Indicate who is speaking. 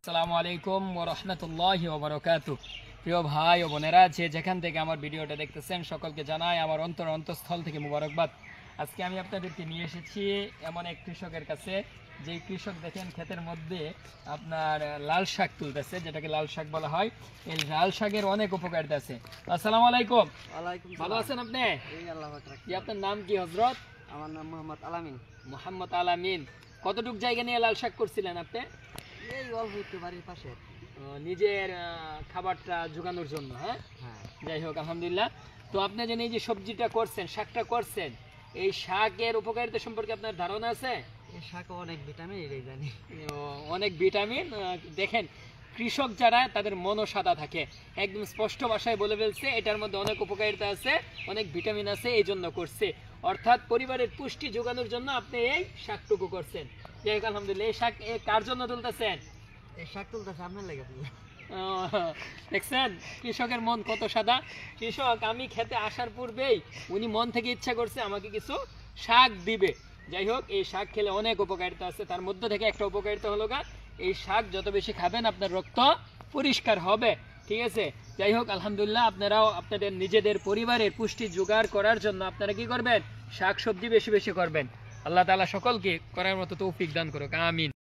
Speaker 1: আসসালামু আলাইকুম ওয়া রাহমাতুল্লাহি ওয়া বারাকাতুহু। প্রিয় ভাই ও বোনেরা, যেখান থেকে আমার ভিডিওটা দেখতেছেন সকলকে জানাই আমার অন্তঃস্থল থেকে মুবারকবাদ। আজকে আমি আপনাদেরকে নিয়ে এসেছি এমন এক কৃষকের কাছে, যে কৃষক দেখেন ক্ষেতের মধ্যে আপনার লাল শাক তুলতেছে, যেটাকে লাল শাক বলা হয়। এই লাল শাকের অনেক উপকারিতা আছে। আসসালামু আলাইকুম।
Speaker 2: ওয়ালাইকুম
Speaker 1: ভালো আছেন আপনি?
Speaker 2: এই আল্লাহ পাক রাখছে।
Speaker 1: আপনার নাম কি হযরত?
Speaker 2: আমার নাম মোহাম্মদ আলামিন।
Speaker 1: মোহাম্মদ আলামিন। কতটুক জায়গা নিয়ে লাল শাক করছিলেন আপনি?
Speaker 2: এই অল্প একটু বাড়ির পাশে।
Speaker 1: নিজের খাবারটা জোগানোর জন্য। হ্যাঁ,
Speaker 2: হ্যাঁ,
Speaker 1: যাই হোক আলহামদুলিল্লাহ। তো আপনি যে এই যে সবজিটা করছেন, শাকটা করছেন, এই শাকের উপকারিতা সম্পর্কে আপনার ধারণা আছে?
Speaker 2: এই শাকে অনেক ভিটামিন, এটাই জানি।
Speaker 1: অনেক ভিটামিন। দেখেন, কৃষক যারা তাদের মনও সাদা থাকে, একদম স্পষ্ট ভাষায় বলে ফেলছে এটার মধ্যে অনেক উপকারিতা আছে, অনেক ভিটামিন আছে, এই জন্য করছে। অর্থাৎ পরিবারের পুষ্টি যোগানোর জন্য আপনি এই শাকটুকু করছেন। যাই হোক আলহামদুলিল্লাহ। এই শাক কার জন্য তুলতেছেন?
Speaker 2: এই শাক তুলতেছে আপনার লেগে।
Speaker 1: দেখছেন কৃষকের মন কত সাদা। কৃষক আমি খেতে আসার পূর্বেই উনি মন থেকে ইচ্ছা করছে আমাকে কিছু শাক দিবে। যাই হোক, এই শাক খেলে অনেক উপকারিতা আছে, তার মধ্যে থেকে একটা উপকারিতা হলো এই শাক যত বেশি খাবেন আপনার রক্ত পরিষ্কার হবে। ঠিক আছে, যাই হোক আলহামদুলিল্লাহ। আপনারাও আপনাদের নিজেদের পরিবারের পুষ্টি জোগাড় করার জন্য আপনারা কি করবেন? শাক সবজি বেশি বেশি করবেন। আল্লাহ তাআলা সকলকে করার মতো তৌফিক দান করুক, আমিন।